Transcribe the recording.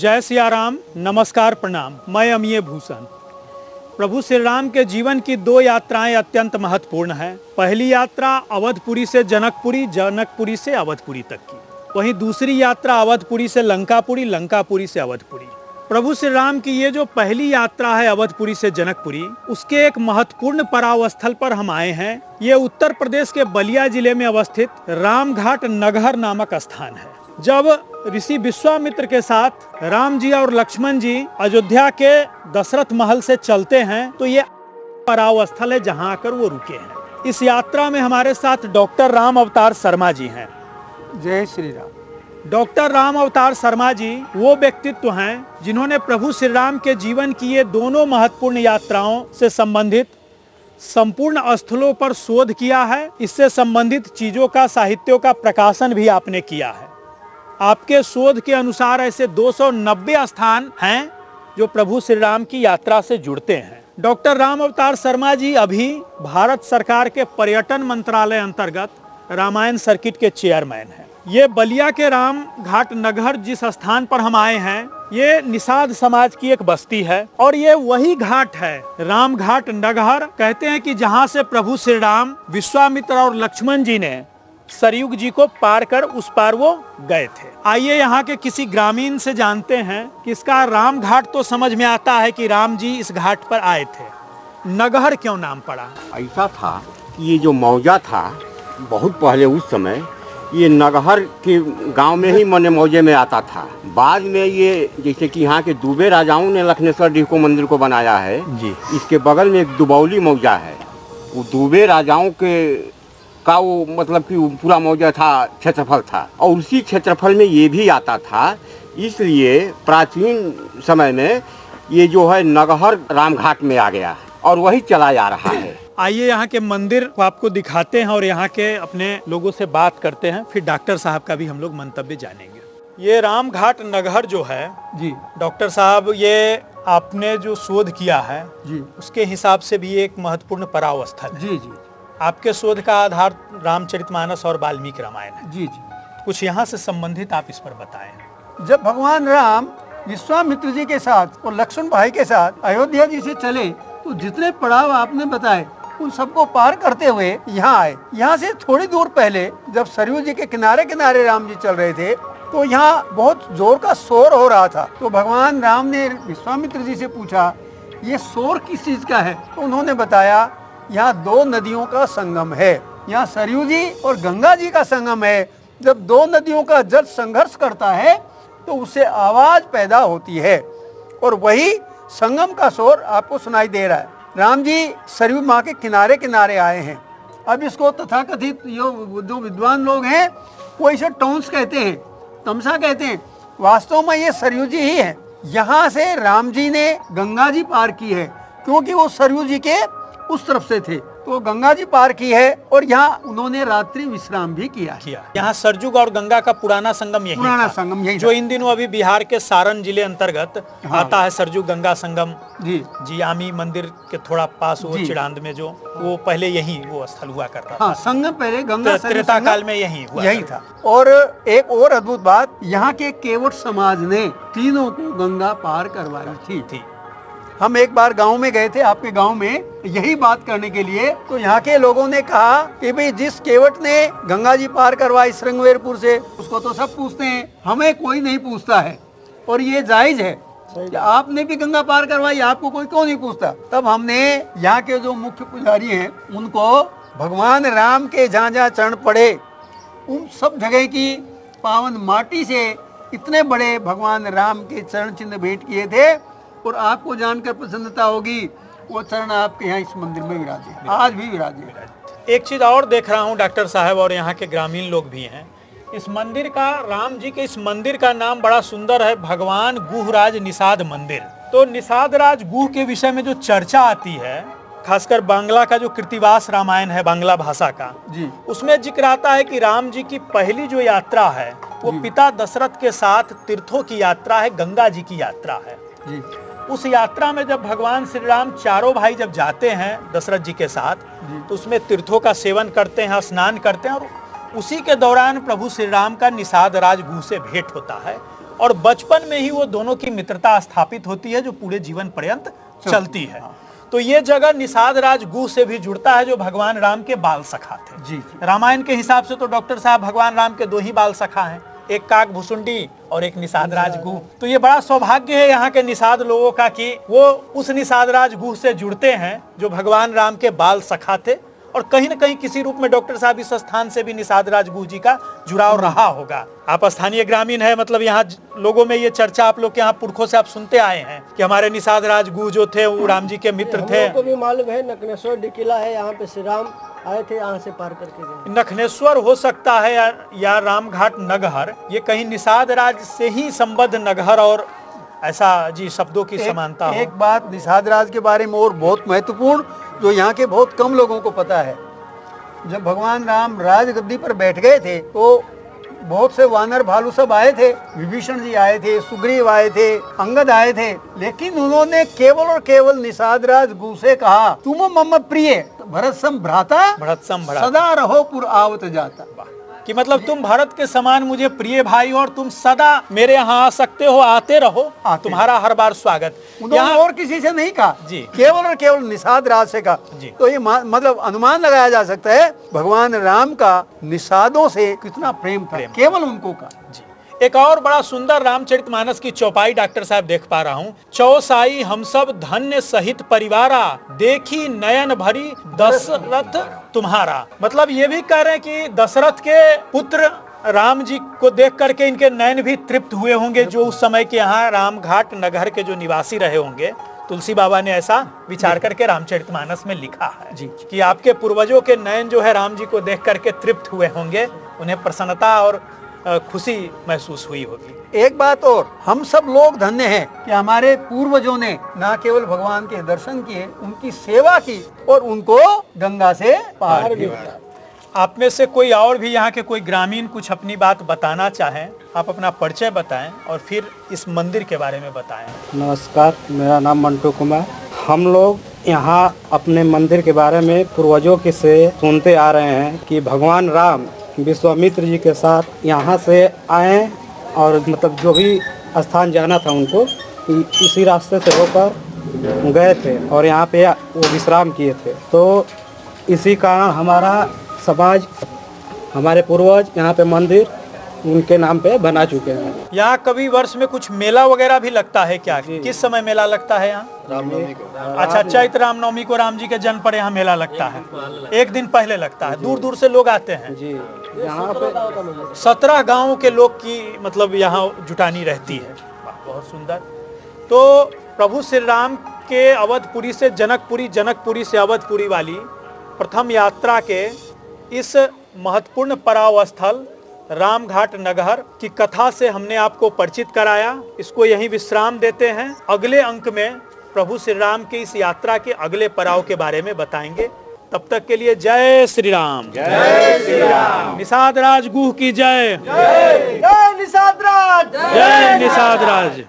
जय सिया राम, नमस्कार, प्रणाम। मैं अमीय भूषण। प्रभु श्री राम के जीवन की दो यात्राएं अत्यंत महत्वपूर्ण हैं। पहली यात्रा अवधपुरी से जनकपुरी, जनकपुरी से अवधपुरी तक की। वहीं दूसरी यात्रा अवधपुरी से लंकापुरी, लंकापुरी से अवधपुरी। प्रभु श्री राम की ये जो पहली यात्रा है अवधपुरी से जनकपुरी, उसके एक महत्वपूर्ण पड़ाव स्थल पर हम आए हैं। ये उत्तर प्रदेश के बलिया जिले में अवस्थित रामघाट नगहर नामक स्थान है। जब ऋषि विश्वामित्र के साथ राम जी और लक्ष्मण जी अयोध्या के दशरथ महल से चलते हैं तो ये पड़ाव स्थल है जहां आकर वो रुके हैं। इस यात्रा में हमारे साथ डॉक्टर राम अवतार शर्मा जी हैं। जय श्री राम। डॉक्टर राम अवतार शर्मा जी वो व्यक्तित्व हैं जिन्होंने प्रभु श्री राम के जीवन की ये दोनों महत्वपूर्ण यात्राओं से संबंधित संपूर्ण स्थलों पर शोध किया है। इससे संबंधित चीजों का, साहित्यों का प्रकाशन भी आपने किया है। आपके शोध के अनुसार ऐसे 290 स्थान हैं जो प्रभु श्री राम की यात्रा से जुड़ते हैं। डॉक्टर राम अवतार शर्मा जी अभी भारत सरकार के पर्यटन मंत्रालय अंतर्गत रामायण सर्किट के चेयरमैन हैं। ये बलिया के राम घाट नगहर जिस स्थान पर हम आए हैं, ये निषाद समाज की एक बस्ती है और ये वही घाट है, राम घाट नगहर। कहते हैं कि जहाँ से प्रभु श्री राम, विश्वामित्र और लक्ष्मण जी ने सरयुग जी को पार कर उस पार वो गए थे। आइए यहाँ के किसी ग्रामीण से जानते हैं कि इसका राम घाट तो समझ में आता है कि राम जी इस घाट पर आए थे, नगहर क्यों नाम पड़ा? ऐसा था कि ये जो मौजा था बहुत पहले, उस समय ये नगहर के गांव में ही मने मौजे में आता था। बाद में ये जैसे कि यहाँ के दूबे राजाओं ने लखनेश्वर जी को मंदिर को बनाया है जी। इसके बगल में एक दुबौली मौजा है। वो दूबे राजाओं के का वो मतलब कि पूरा मौजा था, क्षेत्रफल था और उसी क्षेत्रफल में ये भी आता था। इसलिए प्राचीन समय में ये जो है नगहर रामघाट में आ गया है और वही चला जा रहा है। आइए यहाँ के मंदिर को आपको दिखाते हैं और यहाँ के अपने लोगों से बात करते हैं, फिर डॉक्टर साहब का भी हम लोग मंतव्य जानेंगे। ये रामघाट नगहर जो है जी डॉक्टर साहब, ये आपने जो शोध किया है जी, उसके हिसाब से भी एक महत्वपूर्ण पड़ाव स्थल है। जी जी। आपके शोध का आधार रामचरितमानस और वाल्मीकि रामायण है। जी जी। कुछ यहाँ से संबंधित आप इस पर बताएं। जब भगवान राम विश्वामित्र जी के साथ और लक्ष्मण भाई के साथ अयोध्या जी से चले तो जितने पड़ाव आपने बताए उन सबको पार करते हुए यहाँ आए। यहाँ से थोड़ी दूर पहले जब सरयू जी के किनारे किनारे राम जी चल रहे थे तो यहाँ बहुत जोर का शोर हो रहा था। तो भगवान राम ने विश्वामित्र जी से पूछा ये शोर किस चीज का है? तो उन्होंने बताया यहाँ दो नदियों का संगम है, यहाँ सरयू जी और गंगा जी का संगम है। जब दो नदियों का जल संघर्ष करता है तो उससे आवाज पैदा होती है और वही संगम का शोर आपको सुनाई दे रहा है। राम जी सरयू माँ के किनारे किनारे आए हैं। अब इसको तथाकथित जो विद्वान लोग हैं वो इसे टॉन्स कहते हैं, तमसा कहते हैं। वास्तव में ये सरयू जी ही है। यहाँ से राम जी ने गंगा जी पार की है क्योंकि वो सरयू जी के उस तरफ से थे, तो गंगा जी पार की है और यहाँ उन्होंने रात्रि विश्राम भी किया। यहाँ सरयुग और गंगा का पुराना संगम यही जो इन दिनों अभी बिहार के सारण जिले अंतर्गत आता है। सरयुग गंगा संगम जी आमी मंदिर के थोड़ा पास वो चिड़ांद में जो वो पहले यही वो स्थल हुआ करता था। संगम पहले गंगा त्रेता काल में यही था। और एक और अद्भुत बात, यहाँ के केवट समाज ने तीनों को गंगा पार करवाई थी। हम एक बार गांव में गए थे, आपके गांव में, यही बात करने के लिए। तो यहाँ के लोगों ने कहा कि भाई जिस केवट ने गंगा जी पार करवाई श्रृंगवेरपुर से, उसको तो सब पूछते हैं, हमें कोई नहीं पूछता है और ये जायज है कि आपने भी गंगा पार करवाई, आपको कोई क्यों नहीं पूछता। तब हमने यहाँ के जो मुख्य पुजारी हैं उनको भगवान राम के जहाँ जहाँ चरण पड़े उन सब जगह की पावन माटी से इतने बड़े भगवान राम के चरण चिन्ह भेंट किए थे और आपको जानकर प्रसन्नता होगी वो चरण आपके यहाँ इस मंदिर में विराजे, आज भी विराजे। एक चीज और देख रहा हूँ डॉक्टर साहब और यहाँ के ग्रामीण लोग भी हैं, इस मंदिर का, राम जी के इस मंदिर का नाम बड़ा सुंदर है, भगवान गुहराज निषाद मंदिर। तो निषाद राज गुह के विषय में जो चर्चा आती है, खासकर बांग्ला का जो कृतिवास रामायण है बांग्ला भाषा का जी, उसमें जिक्र आता है कि राम जी की पहली जो यात्रा है वो पिता दशरथ के साथ तीर्थों की यात्रा है, गंगा जी की यात्रा है जी। उस यात्रा में जब भगवान श्री राम चारों भाई जब जाते हैं दशरथ जी के साथ तो उसमें तीर्थों का सेवन करते हैं, स्नान करते हैं और उसी के दौरान प्रभु श्री राम का निषाद राज गुह से भेंट होता है और बचपन में ही वो दोनों की मित्रता स्थापित होती है जो पूरे जीवन पर्यंत चलती है। तो ये जगह निषाद राज गुह से भी जुड़ता है जो भगवान राम के बाल सखा थे। जी। रामायण के हिसाब से तो डॉक्टर साहब भगवान राम के दो ही बाल सखा हैं, एक काक भुसुंडी और एक निषाद राज गुह। तो ये बड़ा सौभाग्य है यहाँ के निषाद लोगों का कि वो उस निषाद राज गुह से जुड़ते हैं जो भगवान राम के बाल सखा थे, और कहीं न कहीं किसी रूप में डॉक्टर साहब इस स्थान से भी निषाद राज गुह जी का जुड़ाव रहा होगा। आप स्थानीय ग्रामीण है, मतलब यहाँ लोगों में ये चर्चा आप लोग के यहाँ पुरखों से आप सुनते आए हैं कि हमारे निषाद राज गुह जो थे वो राम जी के मित्र थे। को भी मालूम है नकनेश्वर डिकिला है, यहाँ पे श्री राम आए थे, यहाँ से पार करके गए। नखनेश्वर हो सकता है या रामघाट नगहर, ये कहीं निषाद राज से ही संबद्ध नगहर और ऐसा जी शब्दों की समानता हो। एक बात निषाद राज के बारे में और बहुत महत्वपूर्ण जो यहाँ के बहुत कम लोगों को पता है, जब भगवान राम राजगद्दी पर बैठ गए थे तो बहुत से वानर भालू सब आए थे, विभीषण जी आए थे, सुग्रीव आए थे, अंगद आए थे, लेकिन उन्होंने केवल और केवल निषाद राज गुह से कहा तुम मम प्रिय भरत सम भ्राता सदा रहो पुर आवत जाता, कि मतलब तुम भरत के समान मुझे प्रिय भाई और तुम सदा मेरे यहाँ आ सकते हो, आते रहो, तुम्हारा हर बार स्वागत। यहाँ और किसी से नहीं कहा जी, केवल और केवल निषाद राज से कहा जी। तो ये मतलब अनुमान लगाया जा सकता है भगवान राम का निषादों से कितना प्रेम था, केवल उनको का जी। एक और बड़ा सुंदर रामचरितमानस की चौपाई डॉक्टर साहब देख पा रहा हूँ, चौसाई हम सब धन्य सहित परिवारा, देखी नयन भरी दशरथ तुम्हारा। मतलब ये भी कह रहे हैं कि दशरथ के पुत्र राम जी को देख करके इनके नयन भी तृप्त हुए होंगे, जो उस समय के यहाँ रामघाट नगर के जो निवासी रहे होंगे। तुलसी बाबा ने ऐसा विचार करके रामचरितमानस में लिखा है जी कि आपके पूर्वजों के नयन जो है राम जी को देख करके तृप्त हुए होंगे, उन्हें प्रसन्नता और खुशी महसूस हुई होगी। एक बात और, हम सब लोग धन्य हैं कि हमारे पूर्वजों ने न केवल भगवान के दर्शन किए, उनकी सेवा की और उनको गंगा से पार भी किया। आप में से कोई और भी यहाँ के कोई ग्रामीण कुछ अपनी बात बताना चाहें, आप अपना परिचय बताएं और फिर इस मंदिर के बारे में बताएं। नमस्कार, मेरा नाम मंटू कुमार। हम लोग यहाँ अपने मंदिर के बारे में पूर्वजों के से सुनते आ रहे हैं कि भगवान राम विश्वामित्र जी के साथ यहाँ से आए और मतलब जो भी स्थान जाना था उनको इसी रास्ते से होकर गए थे और यहाँ पे वो विश्राम किए थे। तो इसी कारण हमारा समाज, हमारे पूर्वज यहाँ पे मंदिर उनके नाम पे बना चुके हैं। यहाँ कभी वर्ष में कुछ मेला वगैरह भी लगता है क्या? किस समय मेला लगता है यहाँ? रामनवमी को। अच्छा, चैत्र रामनवमी को राम जी के जन्म पर यहाँ मेला लगता है, एक दिन पहले लगता है। दूर दूर से लोग आते हैं जी। यहाँ पे 17 गाँव के लोग की मतलब यहाँ जुटानी रहती है। बहुत सुंदर। तो प्रभु श्री राम के अवधपुरी से जनकपुरी, जनकपुरी से अवधपुरी वाली प्रथम यात्रा के इस महत्वपूर्ण पड़ाव स्थल रामघाट नगहर की कथा से हमने आपको परिचित कराया। इसको यहीं विश्राम देते हैं। अगले अंक में प्रभु श्री राम की इस यात्रा के अगले पड़ाव के बारे में बताएंगे। तब तक के लिए जय श्री राम। जय श्री राम। निषाद राज गुह की जय। जय निषाद राज। जय निषाद राज।